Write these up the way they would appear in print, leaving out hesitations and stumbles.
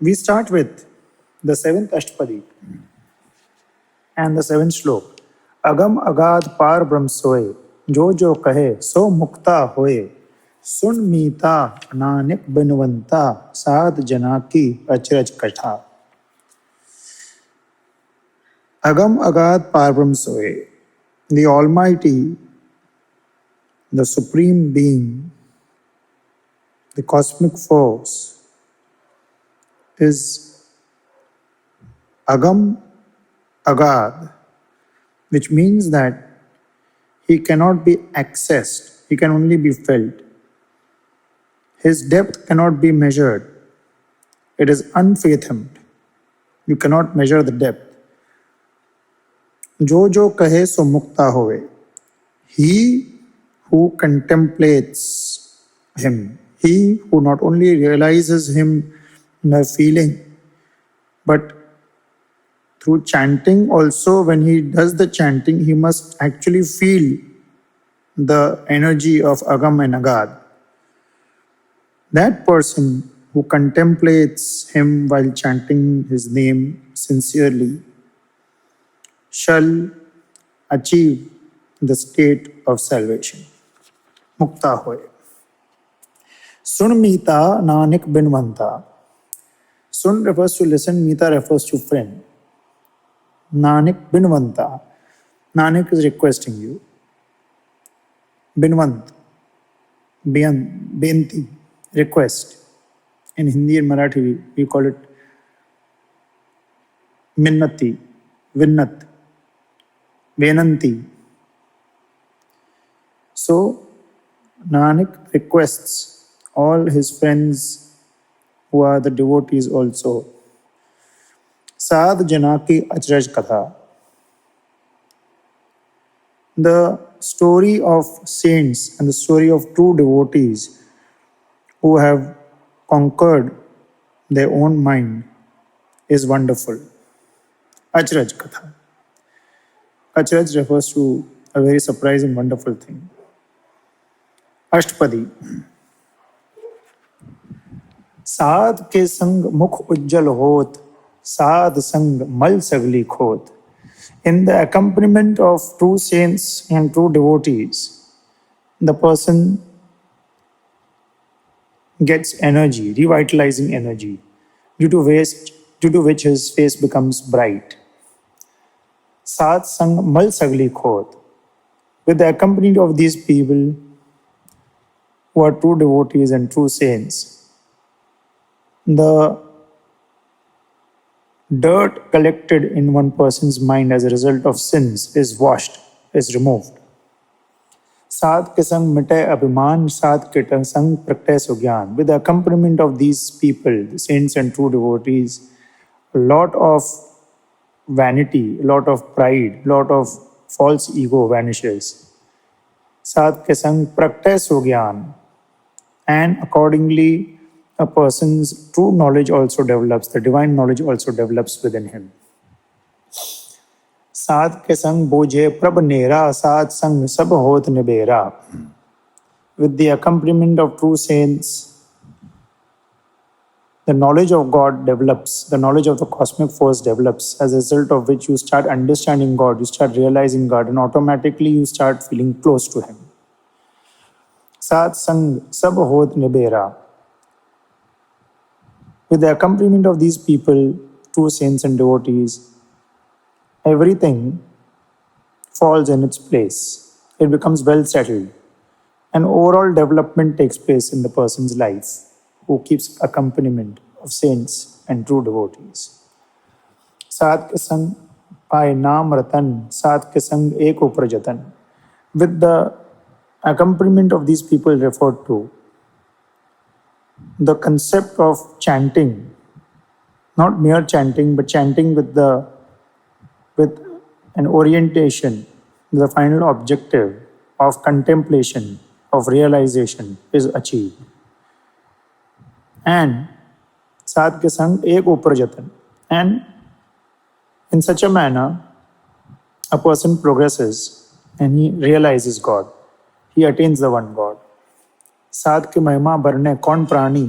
We start with the seventh Ashtapadi and the seventh Slok. Agam agad par brahm soye, jo kahe so mukta hoye, sun meeta nanak binvanta, sad janaki achraj katha. Agam agad par brahm soye, the Almighty, the Supreme Being, the cosmic force, is Agam Agad, which means that he cannot be accessed, he can only be felt. His depth cannot be measured. It is unfathomed. You cannot measure the depth. Jo kahe so mukta hoye. He who contemplates him, he who not only realizes him in a feeling, but through chanting also, when he does the chanting, he must actually feel the energy of Agam and Agad. That person who contemplates him while chanting his name sincerely shall achieve the state of salvation. Mukta hoye. Sun Mita Nanak Binvanta. Sun refers to listen, Mita refers to friend. Nanak Binvanta. Nanak is requesting you. Binvant. Benti. Request. In Hindi and Marathi, we call it Minnati, Vinnat, Venanti. So, Nanak requests all his friends who are the devotees also. Sad Janaki Achraj Katha. The story of saints and the story of true devotees who have conquered their own mind is wonderful. Achraj Katha. Achraj refers to a very surprising, wonderful thing. Ashtapadi. साध के संग मुख उज्जल होत, साध संग mal sagli khot. In the accompaniment of true saints and true devotees, the person gets energy, revitalizing energy, due to which his face becomes bright. Sadh sang mal sagli khot. With the accompaniment of these people who are true devotees and true saints, the dirt collected in one person's mind as a result of sins is washed, is removed. Sadh ke sang mitae abhiman, sadh ke sang praktay sugyan. With the accompaniment of these people, the saints and true devotees, a lot of vanity, a lot of pride, a lot of false ego vanishes. Sadh ke sang praktay sugyan. And accordingly, a person's true knowledge also develops, the divine knowledge also develops within him. Sadh ke sang bojhe prab nera, sadh sang sab hot nibera. With the accompaniment of true saints, the knowledge of God develops, the knowledge of the cosmic force develops, as a result of which you start understanding God, you start realizing God, and automatically you start feeling close to Him. Sadh sang sab hot nibera. With the accompaniment of these people, true saints and devotees, everything falls in its place. It becomes well settled. An overall development takes place in the person's life who keeps accompaniment of saints and true devotees. Sadh ke sang pai naam ratan, sadh ke sang ek uprajatan. With the accompaniment of these people referred to, the concept of chanting, not mere chanting, but chanting with an orientation, the final objective of contemplation, of realization is achieved. And sadh ke sang ek uprajatan. And in such a manner, a person progresses and he realizes God. He attains the one God. साध के महिमा बरने कौन प्राणी,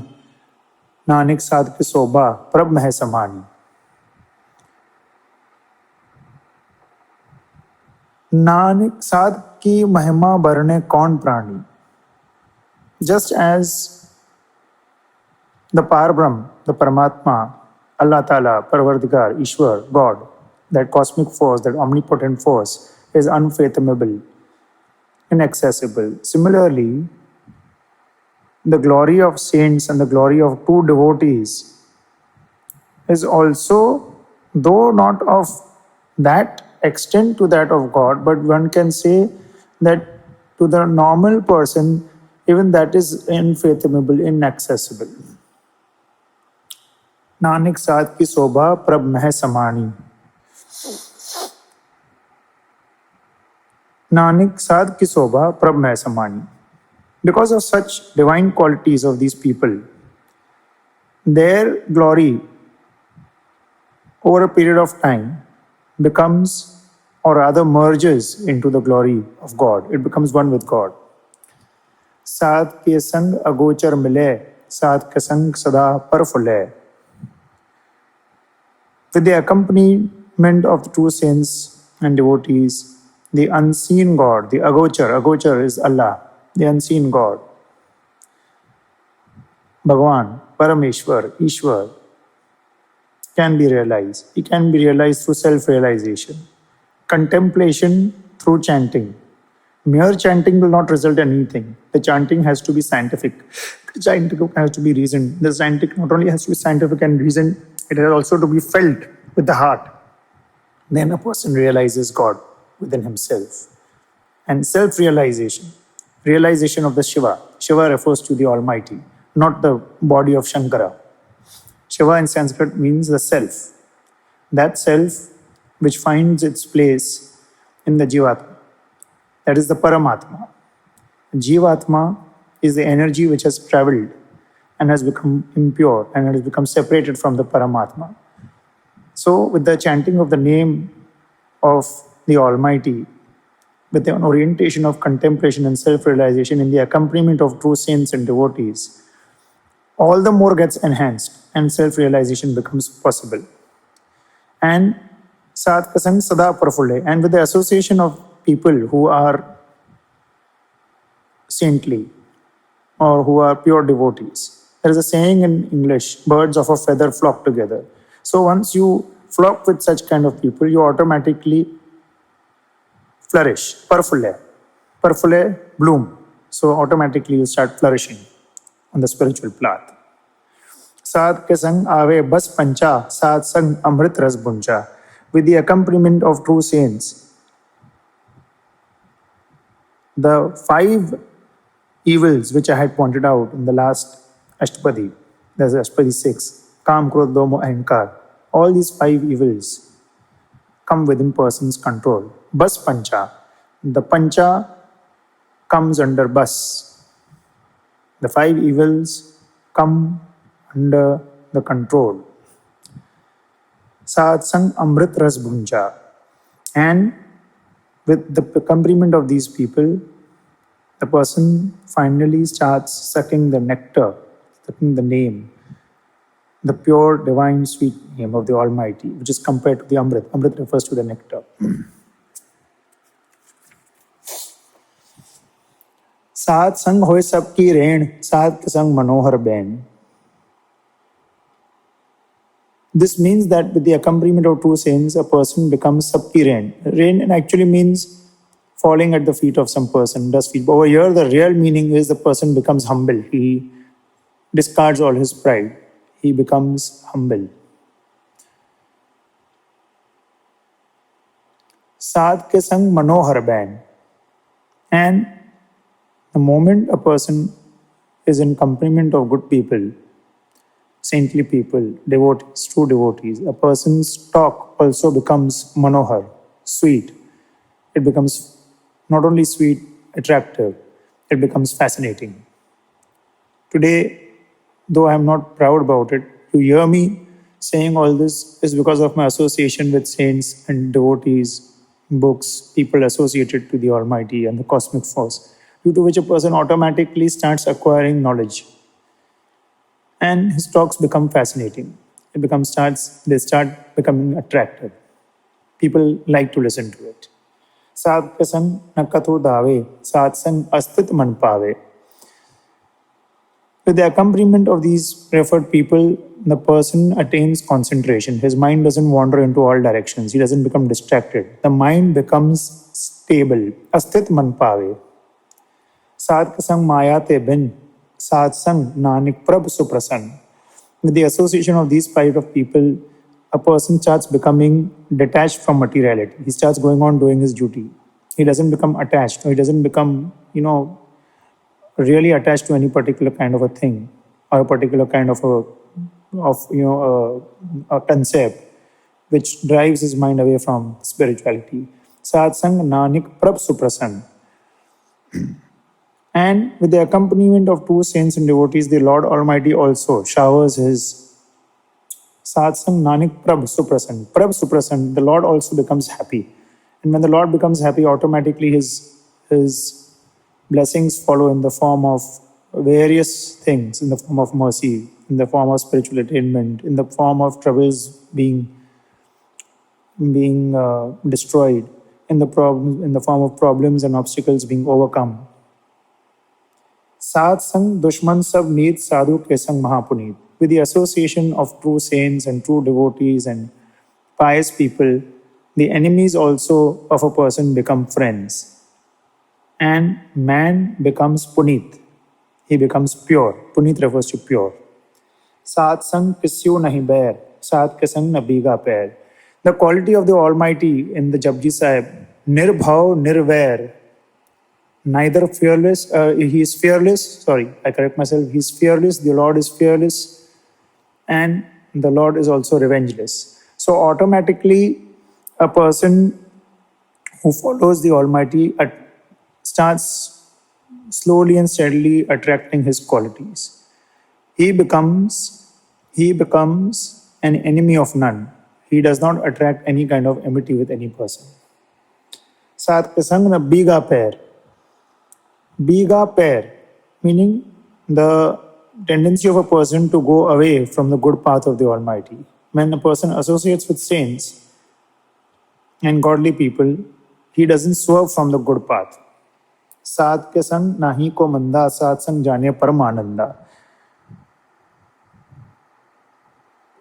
नानक साध की शोभा प्रभ में है समानी. नानक साध की महिमा बरने कौन प्राणी. Just as the Parbrahm, the Paramatma, Allah Ta'ala, Parvardigar, Ishwar, God, that cosmic force, that omnipotent force is unfathomable, inaccessible. Similarly, the glory of saints and the glory of true devotees is also, though not of that extent to that of God, but one can say that to the normal person, even that is unfathomable, inaccessible. Nanak साध की शोभा प्रभ मह समानी. नानक साध की शोभा प्रभ मह समानी. Because of such divine qualities of these people, their glory over a period of time becomes, or rather merges into the glory of God. It becomes one with God. साध के संग अगोचर मिले, साध के संग सदा परफुले. With the accompaniment of the true saints and devotees, the unseen God, the agochar is Allah, the unseen God, Bhagavan, Parameshwar, Ishwar, can be realized. He can be realized through self-realization. Contemplation through chanting. Mere chanting will not result in anything. The chanting has to be scientific. The chanting has to be reasoned. The chanting not only has to be scientific and reasoned, it has also to be felt with the heart. Then a person realizes God within himself. And self-realization, realization of the Shiva. Shiva refers to the Almighty, not the body of Shankara. Shiva in Sanskrit means the self. That self which finds its place in the Jivatma. That is the Paramatma. Jivatma is the energy which has traveled and has become impure and has become separated from the Paramatma. So, with the chanting of the name of the Almighty, with an orientation of contemplation and self-realization in the accompaniment of true saints and devotees, all the more gets enhanced and self-realization becomes possible. And Sadh Kasang Sada Prafulle, and with the association of people who are saintly or who are pure devotees. There is a saying in English, birds of a feather flock together. So once you flock with such kind of people, you automatically flourish, parfulle, bloom. So automatically you start flourishing on the spiritual path. Sadh ke sang aave bas pancha, sadh sang amrit ras buncha. With the accompaniment of true saints, the 5 evils which I had pointed out in the last Ashtapadi, there's Ashtapadi 6, Kam, Krodh, Lomo, Ahankar, all these 5 evils come within person's control. Bas pancha, the pancha comes under bas. The 5 evils come under the control. Satsang Amrit Ras Bhunja. And with the accompaniment of these people, the person finally starts sucking the nectar, sucking the name, the pure, divine, sweet name of the Almighty, which is compared to the Amrit. Amrit refers to the nectar. Saat sang hoy sabki rein, saat sang manohar ben. This means that with the accompaniment of true saints, a person becomes sabki rein. Rein actually means falling at the feet of some person, does feet. But over here, the real meaning is the person becomes humble. He discards all his pride. He becomes humble. Sadh ke sang manohar bain. And the moment a person is in accompaniment of good people, saintly people, devotees, true devotees, a person's talk also becomes manohar, sweet. It becomes not only sweet, attractive, it becomes fascinating. Today, though I am not proud about it, you hear me saying all this is because of my association with saints and devotees, books, people associated to the Almighty and the cosmic force, due to which a person automatically starts acquiring knowledge. and his talks become fascinating. They start becoming attractive. People like to listen to it. Saat ke sang na katho dave, saat sang astit man pave. With the accompaniment of these referred people, the person attains concentration. His mind doesn't wander into all directions. He doesn't become distracted. The mind becomes stable. Astit man pave. Saat kasang maya te bin, saat sang nanik prab suprasan. With the association of these five of people, a person starts becoming detached from materiality. He starts going on doing his duty. He doesn't become attached, or he doesn't become, really attached to any particular kind of a thing or a particular kind of a concept which drives his mind away from spirituality. Satsang nanik prab suprasan. And with the accompaniment of two saints and devotees, the Lord Almighty also showers his satsang nanik prab suprasan. Prab suprasan, the Lord also becomes happy. And when the Lord becomes happy, automatically his blessings follow in the form of various things, in the form of mercy, in the form of spiritual attainment, in the form of troubles being destroyed, in the form of problems and obstacles being overcome. Sat sang dushman sab neet sadhu ke sang mahapunit. With the association of true saints and true devotees and pious people, the enemies also of a person become friends. And man becomes punit. He becomes pure. Punit refers to pure. Sat sang kisyu nahi bair, sat ke sang nabiga pair. The quality of the Almighty in the Japji Sahib, nirbhav nirvair, neither fearless, he is fearless, sorry, I correct myself, he is fearless, the Lord is fearless, and the Lord is also revengeless. So automatically, a person who follows the Almighty starts slowly and steadily attracting his qualities. He becomes an enemy of none. He does not attract any kind of enmity with any person. Sat kasang na biga pair. Biga pair, meaning the tendency of a person to go away from the good path of the Almighty. When a person associates with saints and godly people, he doesn't swerve from the good path. Saat ke sang nahi ko manda, saat sang jane paramananda.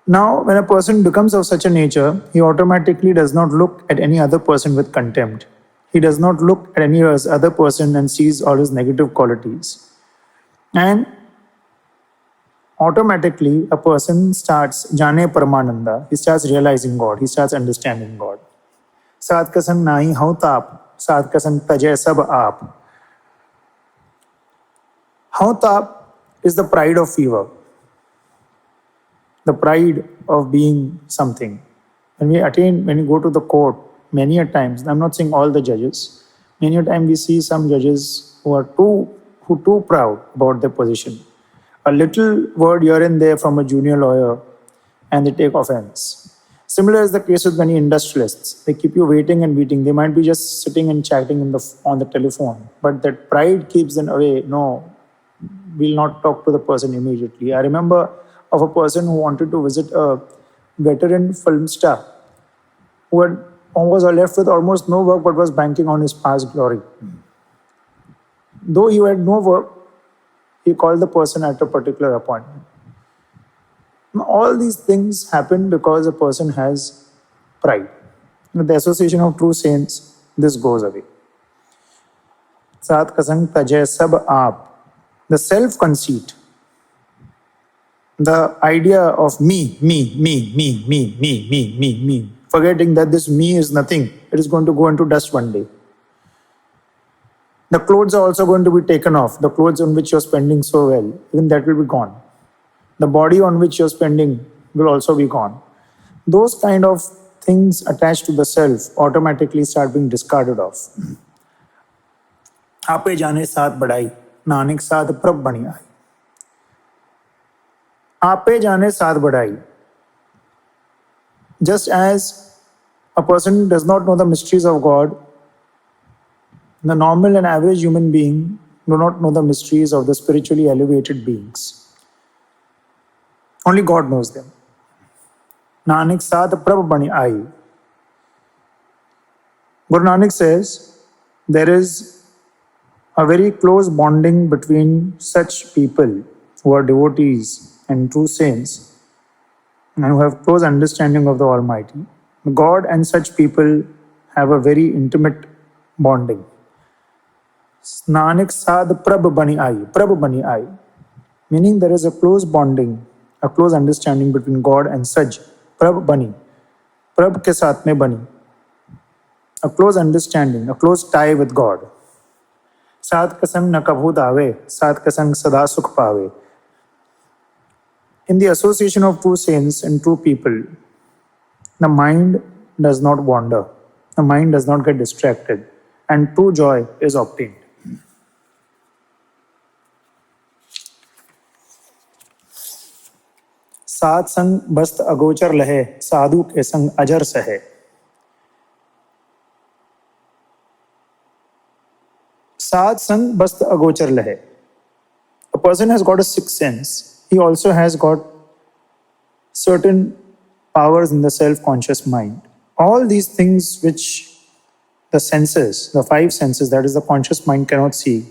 Now, when a person becomes of such a nature, he automatically does not look at any other person with contempt. He does not look at any other person and sees all his negative qualities. And automatically, a person starts jane paramananda. He starts realizing God. He starts understanding God. Saat ka sang nahi hau tap, saat ka sang taje sab aap. Hau tap is the pride of fever. The pride of being something. When we go to the court, many a times, I'm not saying all the judges, many a time we see some judges who are too proud about their position. A little word here and there from a junior lawyer and they take offense. Similar is the case with many industrialists. They keep you waiting and waiting. They might be just sitting and chatting on the telephone, but that pride keeps them away. No, we'll not talk to the person immediately. I remember of a person who wanted to visit a veteran film star who was left with almost no work but was banking on his past glory. Though he had no work, he called the person at a particular appointment. Now, all these things happen because a person has pride. With the association of true saints, this goes away. Sat kasang tajay sab aap. The self-conceit, the idea of me, forgetting that this me is nothing. It is going to go into dust one day. The clothes are also going to be taken off. The clothes on which you're spending so well, even that will be gone. The body on which you're spending will also be gone. Those kind of things attached to the self automatically start being discarded off. Aape jane saath badai, nanak saath prab bani aayi. Aape jane saath badai. Just as a person does not know the mysteries of God, the normal and average human being do not know the mysteries of the spiritually elevated beings. Only God knows them. Nanak Saat Prabh Bani Ai. Guru Nanak says there is a very close bonding between such people who are devotees and true saints and who have close understanding of the Almighty. God and such people have a very intimate bonding. Nanak Sad Prabh Bani Ai, Prabh Bani Ai, meaning there is a close bonding, a close understanding between God and such. Prabh Bani, Prabh ke saath mein bani, a close understanding, a close tie with God. Saat ka sang na kabhut aave, saat ka sang sada sukh paave. In the association of true saints and true people, the mind does not wander, the mind does not get distracted, and true joy is obtained. सात संग बस्त अगोचर लहे, साधु के संग अजर सहे. Saat sang bast agochar lahe. A person has got a sixth sense. He also has got certain powers in the self-conscious mind. All these things which the senses, the five senses, that is the conscious mind cannot see,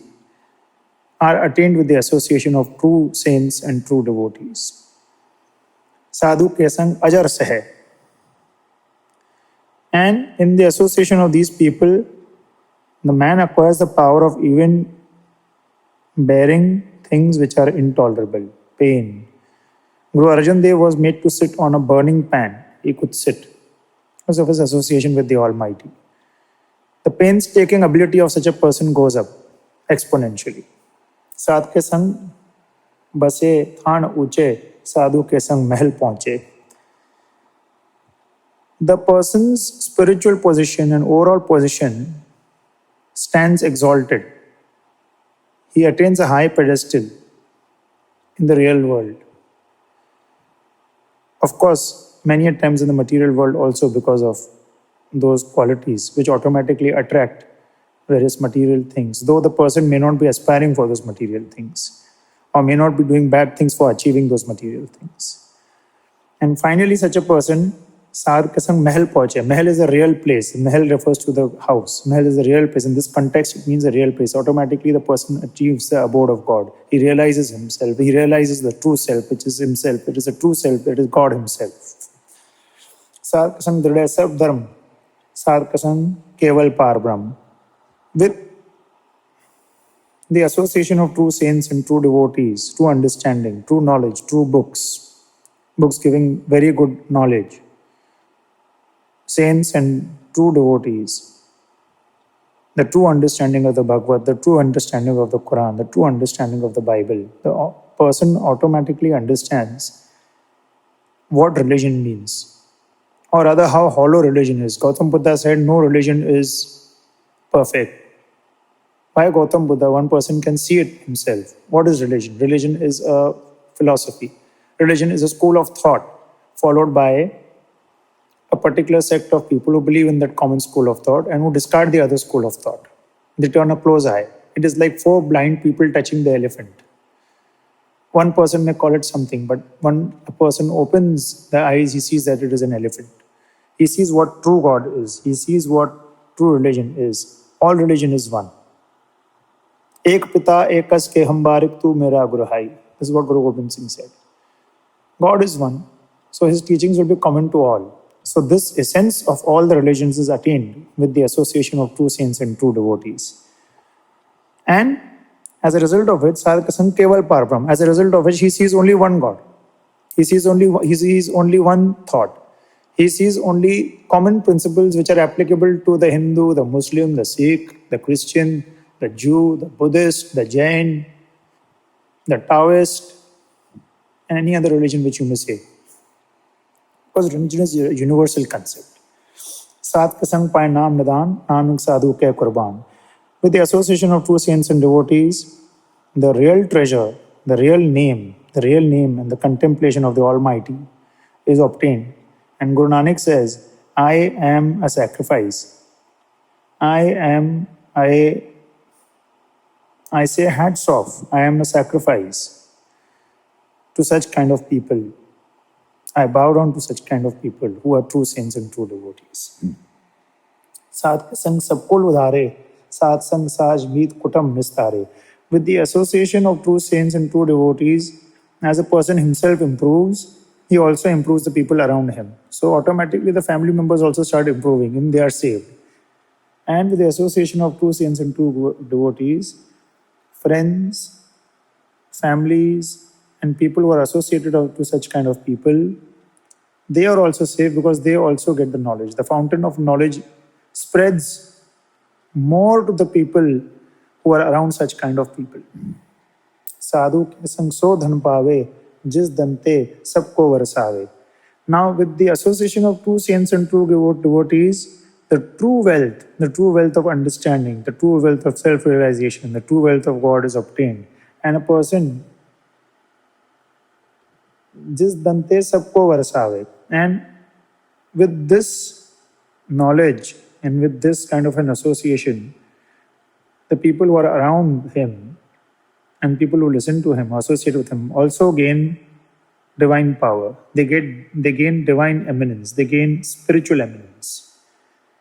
are attained with the association of true saints and true devotees. Sadhu ke sang ajar sahe. And in the association of these people, the man acquires the power of even bearing things which are intolerable, pain. Guru Arjan Dev was made to sit on a burning pan. He could sit because of his association with the Almighty. The painstaking ability of such a person goes up exponentially. Sadh ke sang base than uche, sadhu ke sang mahal pahunche. The person's spiritual position and overall position stands exalted. He attains a high pedestal in the real world. Of course, many a times in the material world also because of those qualities which automatically attract various material things, though the person may not be aspiring for those material things or may not be doing bad things for achieving those material things. And finally, such a person, Sadh Kasang Mahal Pahunche. Mahal is a real place. Mahal refers to the house. Mahal is a real place. In this context, it means a real place. Automatically, the person achieves the abode of God. He realizes himself. He realizes the true self, which is himself. It is a true self. It is God himself. Sadh Kasang Dridhe Sarv Dharma. Sadh Kasang Keval Par Brahm. With the association of true saints and true devotees, true understanding, true knowledge, true books giving very good knowledge, saints and true devotees, the true understanding of the Bhagavad, the true understanding of the Quran, the true understanding of the Bible, the person automatically understands what religion means, or rather how hollow religion is. Gautam Buddha said no religion is perfect. By Gautam Buddha, one person can see it himself. What is religion? Religion is a philosophy. Religion is a school of thought followed by a particular sect of people who believe in that common school of thought and who discard the other school of thought. They turn a close eye. It is like four blind people touching the elephant. One person may call it something, but when a person opens the eyes, he sees that it is an elephant. He sees what true God is. He sees what true religion is. All religion is one. Ek pita ekas ke hum barik tu mera guru hai. This is what Guru Gobind Singh said. God is one. So his teachings will be common to all. So this essence of all the religions is attained with the association of true saints and true devotees. And as a result of which, Sadhakasan Keval Parbrahm, as a result of which he sees only one God. He sees only one thought. He sees only common principles which are applicable to the Hindu, the Muslim, the Sikh, the Christian, the Jew, the Buddhist, the Jain, the Taoist, and any other religion which you may say. Because religion is a universal concept. Sat kasang pai naam nidan, namik sadhu ke kurban. With the association of true saints and devotees, the real treasure, the real name and the contemplation of the Almighty is obtained. And Guru Nanak says, I am a sacrifice. I say hats off. I am a sacrifice to such kind of people I bow down to such kind of people who are true saints and true devotees. Saat ke sang sabko udhare, saat sang saj meet kutam nistare. With the association of true saints and true devotees, as a person himself improves, he also improves the people around him. So automatically the family members also start improving and they are saved. And with the association of true saints and true devotees, friends, families, and people who are associated to such kind of people, they are also safe because they also get the knowledge. The fountain of knowledge spreads more to the people who are around such kind of people. Sadhu ke sang so dhan paave, jis dante sabko varsaave. Now, with the association of true saints and true devotees, the true wealth of understanding, the true wealth of self-realization, the true wealth of God is obtained. And a person, jis dante sabko varsaave. And with this knowledge and with this kind of an association, the people who are around him and people who listen to him, associate with him, also gain divine power. They gain divine eminence. They gain spiritual eminence.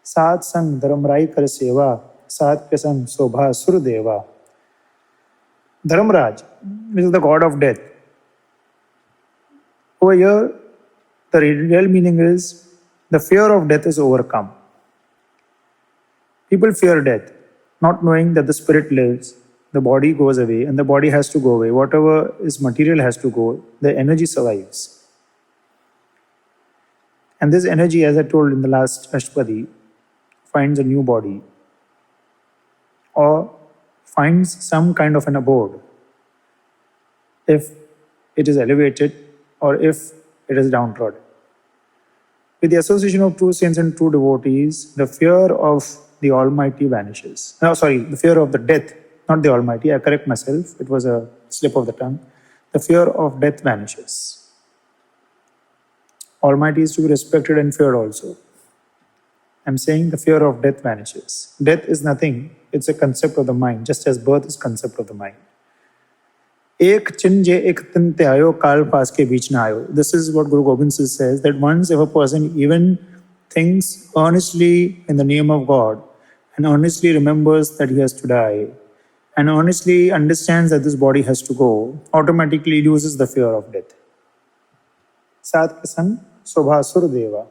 Saat sang dharamrai kar seva, saat ke sang sobha surdeva. Dharamraj, which is the god of death. Over here, the real meaning is the fear of death is overcome. People fear death, not knowing that the spirit lives, the body goes away, and the body has to go away. Whatever is material has to go, the energy survives. And this energy, as I told in the last Ashtapadi, finds a new body or finds some kind of an abode if it is elevated or if it is downtrodden. With the association of true saints and true devotees, the fear of the Almighty vanishes. No, sorry, the fear of the death, not the Almighty. I correct myself. It was a slip of the tongue. The fear of death vanishes. Almighty is to be respected and feared also. I'm saying the fear of death vanishes. Death is nothing. It's a concept of the mind, just as birth is concept of the mind. Ek chinje ek tinte ayo kal paas ke beech na ayo. This is what Guru Gobind Singh says, that once if a person even thinks earnestly in the name of God and earnestly remembers that he has to die and earnestly understands that this body has to go, automatically loses the fear of death. Sat Kasan Sobhasur Deva.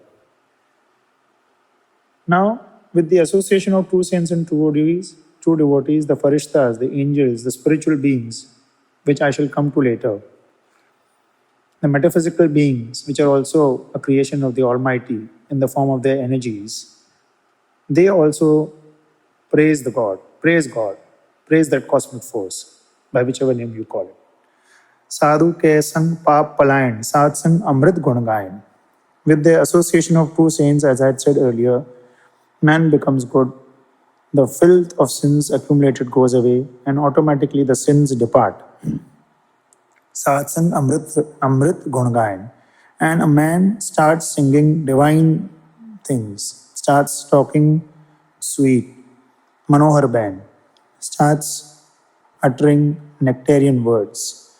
Now, with the association of true saints and true devotees, the farishtas, the angels, the spiritual beings, which I shall come to later, the metaphysical beings, which are also a creation of the Almighty in the form of their energies, they also praise God, praise that cosmic force, by whichever name you call it. Sadhu ke sang paap palayan, sad sang amrit gun gayan. With the association of true saints, as I had said earlier, man becomes good, the filth of sins accumulated goes away, and automatically the sins depart. Satsang Amrit Gungayan. And a man starts singing divine things, starts talking sweet, Manohar Bain, starts uttering nectarian words.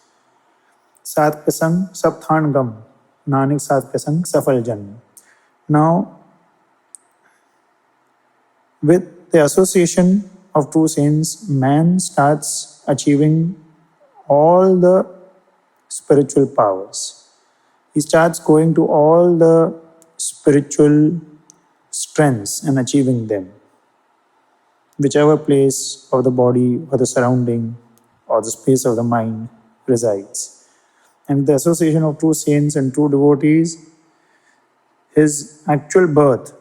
Sat Kasang Sapthan Gam, Nanak Sat Kasang Safal Janma. Now, with the association of true saints, man starts achieving all the spiritual powers. He starts going to all the spiritual strengths and achieving them. Whichever place of the body or the surrounding or the space of the mind resides. And the association of true saints and true devotees, his actual birth,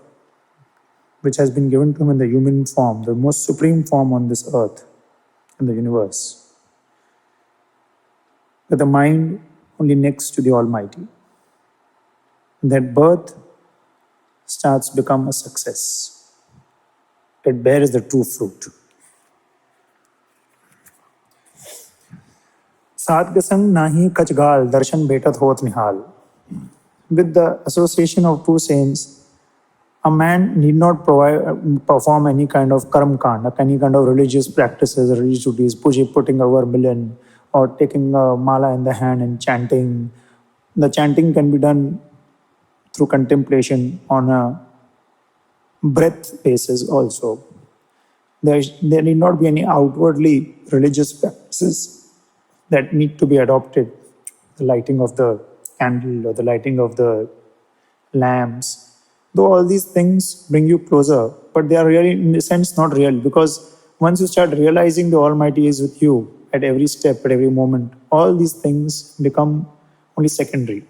which has been given to him in the human form, the most supreme form on this earth, in the universe, with the mind only next to the Almighty. That birth starts become a success. It bears the true fruit. Saat Gasang nahi kachgal darshan betat hot nihal. With the association of true saints, a man need not perform any kind of karam kanda, any kind of religious practices, religious duties, putting a vermilion or taking a mala in the hand and chanting. The chanting can be done through contemplation on a breath basis also. There need not be any outwardly religious practices that need to be adopted. The lighting of the candle or the lighting of the lamps. Though all these things bring you closer, but they are really, in a sense, not real, because once you start realizing the Almighty is with you at every step, at every moment, all these things become only secondary.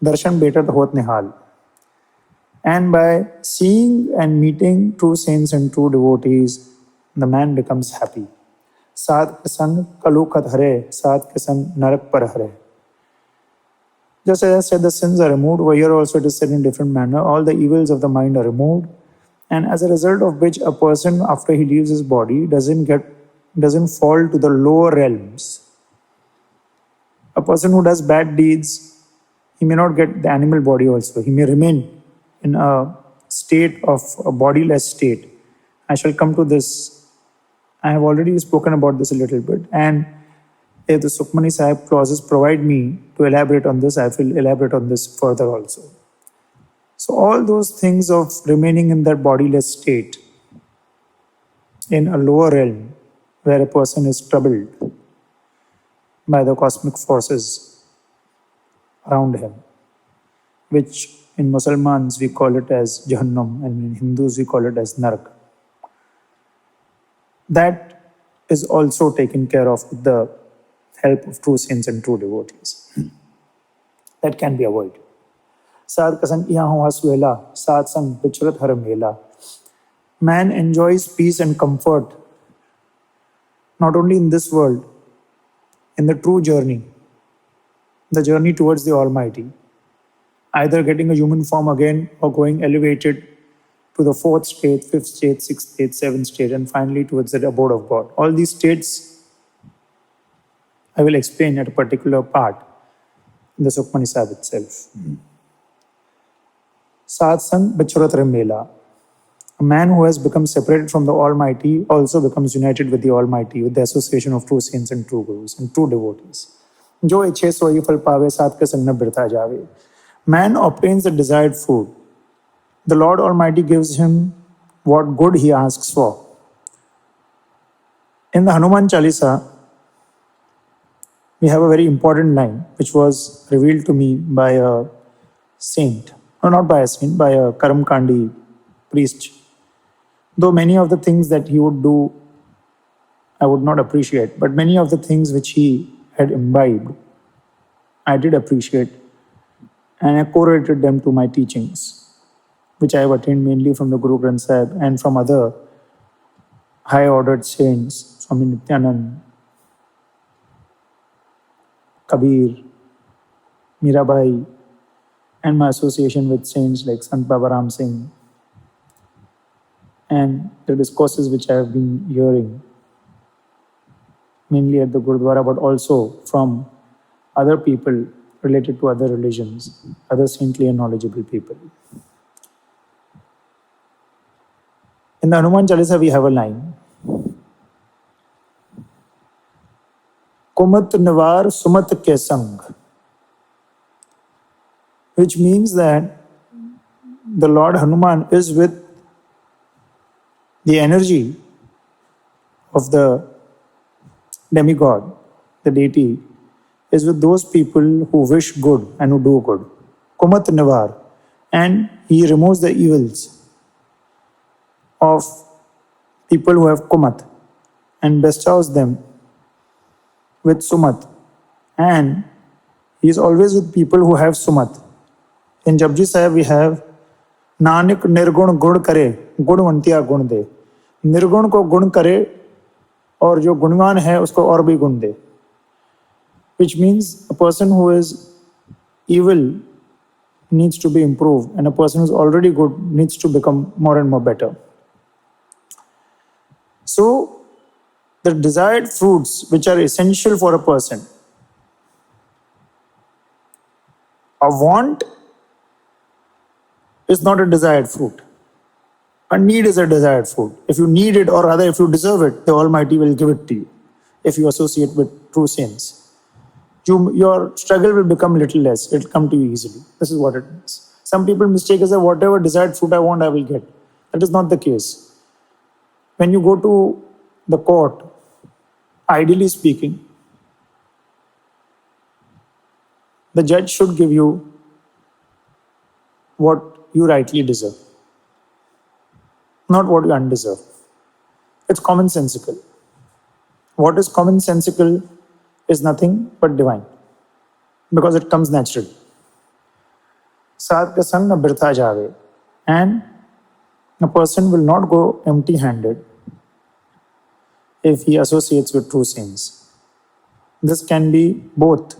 Darshan beta hot nihal. And by seeing and meeting true saints and true devotees, the man becomes happy. Sadh ke sang kalukat hare, sadh ke sang narak par hare. Just as I said, the sins are removed, over here also it is said in a different manner. All the evils of the mind are removed, and as a result of which, a person, after he leaves his body, doesn't fall to the lower realms. A person who does bad deeds, he may not get the animal body also. He may remain in a state of a bodiless state. I shall come to this. I have already spoken about this a little bit, and if the Sukhmani Sahib clauses provide me to elaborate on this, I will elaborate on this further also. So all those things of remaining in that bodiless state, in a lower realm, where a person is troubled by the cosmic forces around him, which in Muslims we call it as Jahannam, and in Hindus we call it as Narak. That is also taken care of with the help of true saints and true devotees. That can be avoided. Sad kasang iya ho haswela, sad sang bichrat har mela. Man enjoys peace and comfort not only in this world, in the true journey, the journey towards the Almighty, either getting a human form again or going elevated to the fourth state, fifth state, sixth state, seventh state, and finally towards the abode of God. All these states I will explain at a particular part in the Sukhmani Sahib itself. Satsang Bichurat Mela. A man who has become separated from the Almighty also becomes united with the Almighty with the association of true saints and true gurus and true devotees. Jo ichhe sohi phal paave, sat ke sang na birtha jave. Man obtains the desired food. The Lord Almighty gives him what good he asks for. In the Hanuman Chalisa, we have a very important line which was revealed to me by a saint. No, not by a saint, by a Karamkandi priest. Though many of the things that he would do, I would not appreciate, but many of the things which he had imbibed, I did appreciate, and I correlated them to my teachings, which I have attained mainly from the Guru Granth Sahib and from other high-ordered saints, Swami Nityanand, Kabir, Mirabai, and my association with saints like Sant Baba Ram Singh, and the discourses which I have been hearing, mainly at the Gurdwara, but also from other people related to other religions, other saintly and knowledgeable people. In the Hanuman Chalisa, we have a line. Kumat Nivar Sumat Ke Sang, which means that the Lord Hanuman is with the energy of the demigod, the deity, is with those people who wish good and who do good. Kumat Nivar. And he removes the evils of people who have kumat and bestows them with sumat. And he is always with people who have sumat. In Japji Sahib we have Nanak nirgun gun kare, gunwantiya gun de. Nirgun ko gun kare और जो गुणवान है उसको और भी गुण दे, which means a person who is evil needs to be improved and a person who is already good needs to become more and more better. So the desired fruits which are essential for a person, a want is not a desired fruit. A need is a desired fruit. If you need it, or rather if you deserve it, the Almighty will give it to you if you associate with true saints. your struggle will become little less. It will come to you easily. This is what it means. Some people mistake as whatever desired fruit I want, I will get. That is not the case. When you go to the court, ideally speaking, the judge should give you what you rightly deserve, not what you undeserve. It's commonsensical. What is commonsensical is nothing but divine, because it comes naturally. Saat ka sang na birtha jave, and a person will not go empty-handed if he associates with true saints. This can be both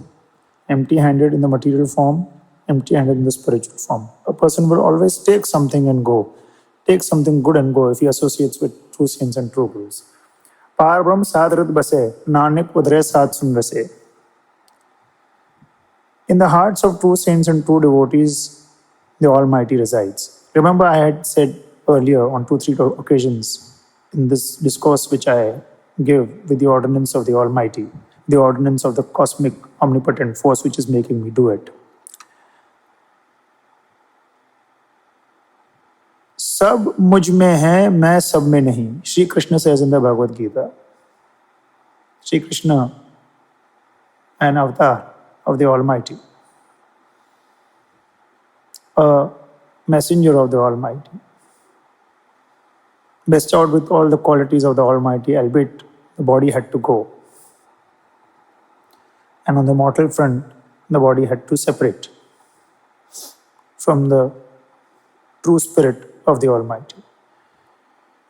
empty-handed in the material form, empty-handed in the spiritual form. A person will always take something and go, take something good and go if he associates with true saints and true gurus. Par Brahm sadrat base, Nanak udre sad sun rase. In the hearts of true saints and true devotees, the Almighty resides. Remember, I had said earlier on 2-3 occasions in this discourse which I give with the ordinance of the Almighty, the ordinance of the cosmic omnipotent force which is making me do it. सब मुझ में है, मैं सब में नहीं. Sri Krishna says in the Bhagavad Gita. Sri Krishna, an avatar of the Almighty, a messenger of the Almighty, bestowed with all the qualities of the Almighty, albeit the body had to go. And on the mortal front, the body had to separate from the true spirit of the Almighty.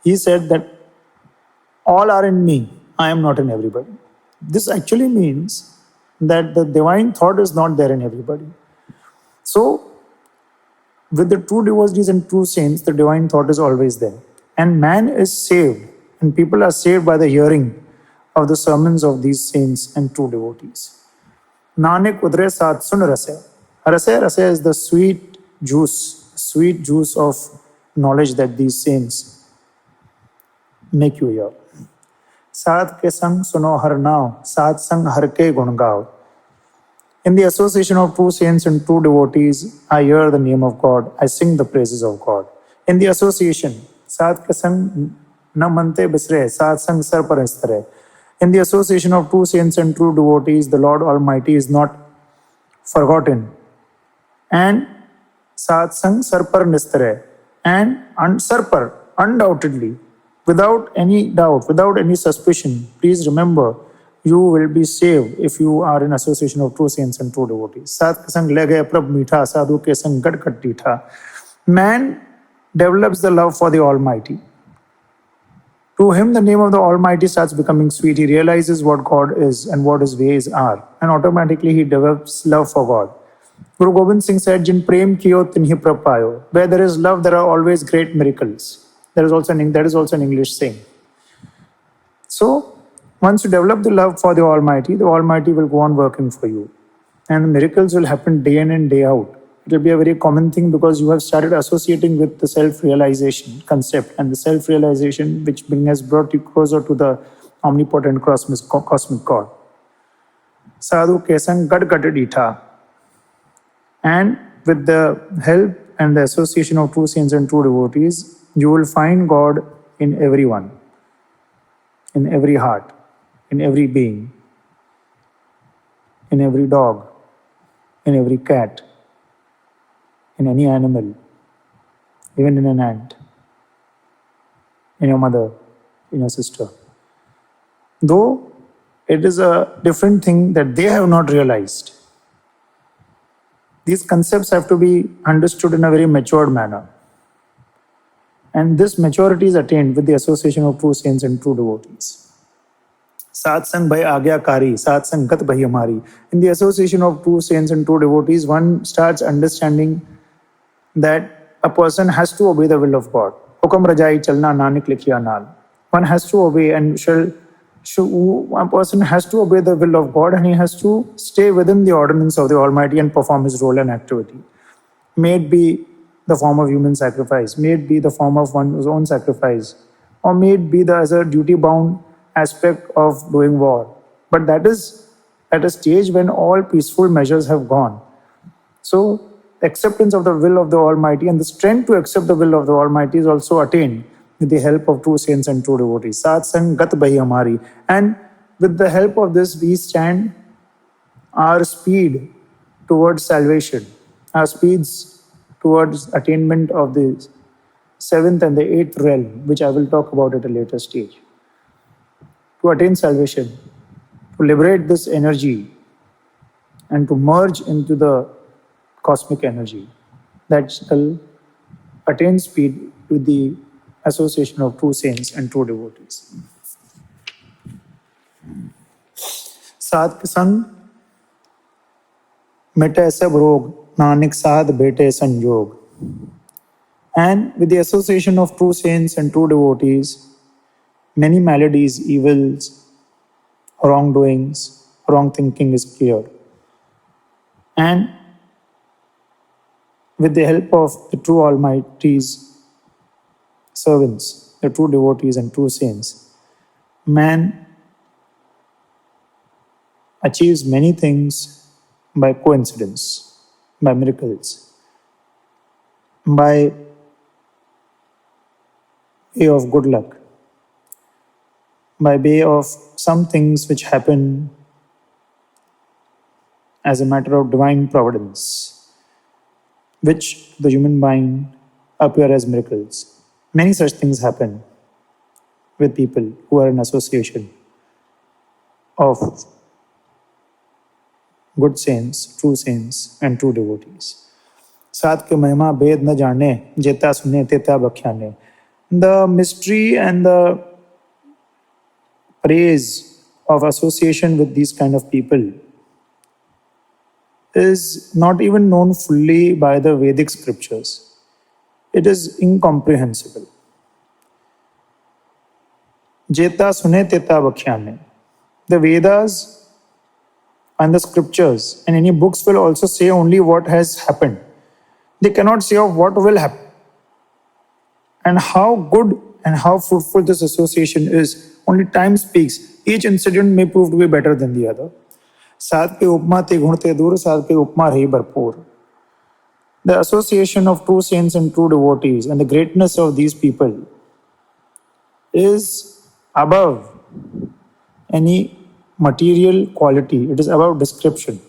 He said that all are in me, I am not in everybody. This actually means that the divine thought is not there in everybody. So, with the true devotees and true saints, the divine thought is always there. And man is saved, and people are saved by the hearing of the sermons of these saints and true devotees. Nanak udre saat sun rase. Rase is the sweet juice of knowledge that these saints make you hear. Saat ke sang suno har nao, saat sang har ke gun gao. In the association of true saints and true devotees, I hear the name of God, I sing the praises of God. In the association, saat ke sang na mante bisre, saat sang sar par istare. In the association of true saints and true devotees, the Lord Almighty is not forgotten. And saat sang sar par nistare. And sar par, undoubtedly, without any doubt, without any suspicion, please remember, you will be saved if you are in association of true saints and true devotees. Sat ke sang le gaye prabh meetha, sadhu ke sang gad kat deetha. Man develops the love for the Almighty. To him, the name of the Almighty starts becoming sweet. He realizes what God is and what His ways are. And automatically he develops love for God. Guru Gobind Singh said, Jin prem kiyo tinhi prabh payo. Where there is love, there are always great miracles. That is also an English saying. So, once you develop the love for the Almighty will go on working for you. And the miracles will happen day in and day out. It will be a very common thing because you have started associating with the self-realization concept, and the self-realization which has brought you closer to the omnipotent cosmic God. Sadhu kesang gad gad ditha. And with the help and the association of true saints and true devotees, you will find God in everyone, in every heart, in every being, in every dog, in every cat, in any animal, even in an ant, in your mother, in your sister. Though it is a different thing that they have not realized. These concepts have to be understood in a very matured manner. And this maturity is attained with the association of true saints and true devotees. Satsang bhai agyakari, satsang gat bhai hamari. In the association of true saints and true devotees, one starts understanding that a person has to obey the will of God. Hukam rajai chalna nanak likhiya naal. One has to obey and one person has to obey the will of God, and he has to stay within the ordinance of the Almighty and perform his role and activity. May it be the form of human sacrifice, may it be the form of one's own sacrifice, or may it be as a duty-bound aspect of doing war. But that is at a stage when all peaceful measures have gone. So, acceptance of the will of the Almighty and the strength to accept the will of the Almighty is also attained with the help of true saints and true devotees. Sat sang gat bahi hamari. And with the help of this, we stand our speed towards salvation, our speeds towards attainment of the seventh and the eighth realm, which I will talk about at a later stage. To attain salvation, to liberate this energy, and to merge into the cosmic energy that shall attain speed with the association of true saints and true devotees. साध के संग मिटे सब रोग, नानक साध भेटे संयोग. And with the association of true saints and true devotees, many maladies, evils, wrongdoings, wrong thinking is cleared. And with the help of the true Almighty's servants, the true devotees and true saints, man achieves many things by coincidence, by miracles, by way of good luck, by way of some things which happen as a matter of divine providence, which to the human mind appear as miracles. Many such things happen with people who are in association of good saints, and true devotees. साथ के महिमा भेद न जाने, जेता सुने तेता बख्याने. The mystery and the praise of association with these kind of people is not even known fully by the Vedic scriptures. It is incomprehensible. Jeta sune teta bakhyane. The Vedas and the scriptures and any books will also say only what has happened. They cannot say of what will happen. And how good and how fruitful this association is, only time speaks. Each incident may prove to be better than the other. साध के उपमा ते गुण ते दूर, साध के उपमा रही भरपूर. The association of true saints and true devotees and the greatness of these people is above any material quality. It is above description.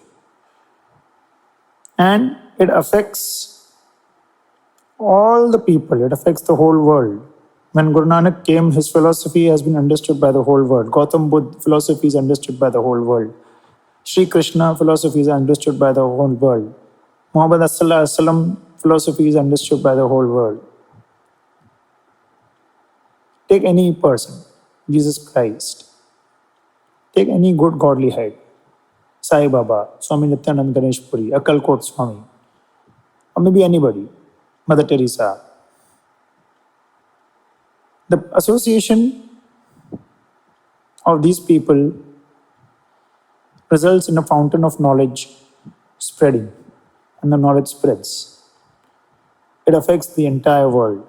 And it affects all the people. It affects the whole world. When Guru Nanak came, his philosophy has been understood by the whole world. Gautam Buddha philosophy is understood by the whole world. Sri Krishna philosophy is understood by the whole world. Muhammad As-Salam philosophy is understood by the whole world. Take any person, Jesus Christ. Take any good godly head. Sai Baba, Swami Nityanand Ganesh Puri, Akaltakht Swami, or maybe anybody, Mother Teresa. The association of these people results in a fountain of knowledge spreading, and the knowledge spreads. It affects the entire world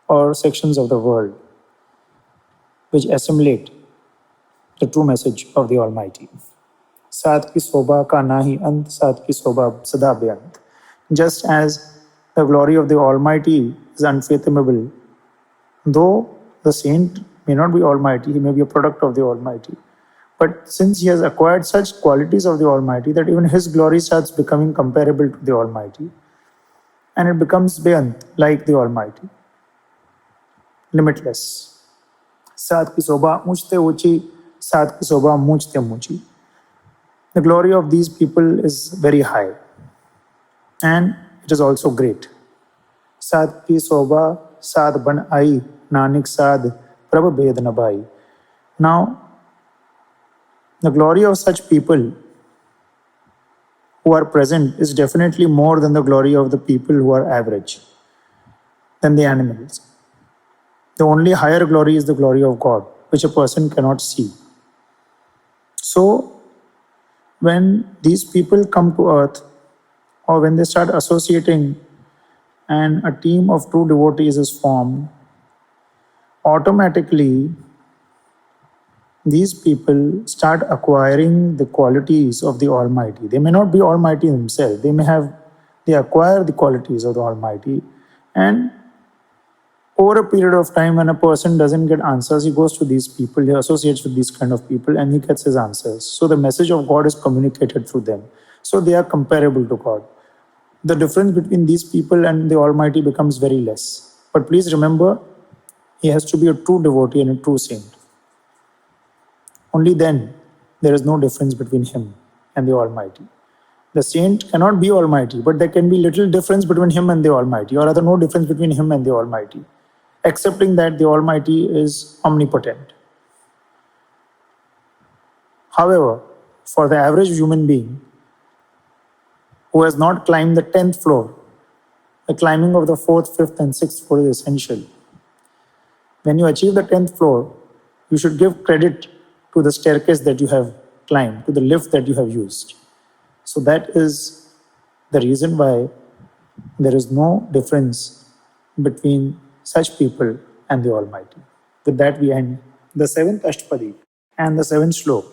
or sections of the world which assimilate the true message of the Almighty. Saat ki sobha ka nahi ant, saat ki sobha sada beant. Just as the glory of the Almighty is unfathomable, though the saint may not be Almighty, he may be a product of the Almighty. But since he has acquired such qualities of the Almighty that even his glory starts becoming comparable to the Almighty, and it becomes beyond like the Almighty, limitless. Saat ki sobha mujhte uchi, saat ki sobha mujhte muchi. The glory of these people is very high, and it is also great. Saat ki sobha saad ban ai, nanak saad prabh bhed na bhai. Now, the glory of such people who are present is definitely more than the glory of the people who are average, than the animals. The only higher glory is the glory of God, which a person cannot see. So, when these people come to earth, or when they start associating and a team of true devotees is formed, automatically these people start acquiring the qualities of the Almighty. They may not be Almighty themselves. They acquire the qualities of the Almighty, and over a period of time, when a person doesn't get answers, he goes to these people, he associates with these kind of people, and he gets his answers. So the message of God is communicated through them. So they are comparable to God. The difference between these people and the Almighty becomes very less. But please remember, he has to be a true devotee and a true saint. Only then there is no difference between him and the Almighty. The saint cannot be Almighty, but there can be little difference between him and the Almighty, or rather no difference between him and the Almighty, accepting that the Almighty is omnipotent. However, for the average human being who has not climbed the 10th floor, the climbing of the 4th, 5th, and 6th floor is essential. When you achieve the 10th floor, you should give credit to the staircase that you have climbed, to the lift that you have used. So that is the reason why there is no difference between such people and the Almighty. With that, we end the 7th Ashtapadi and the 7th Slok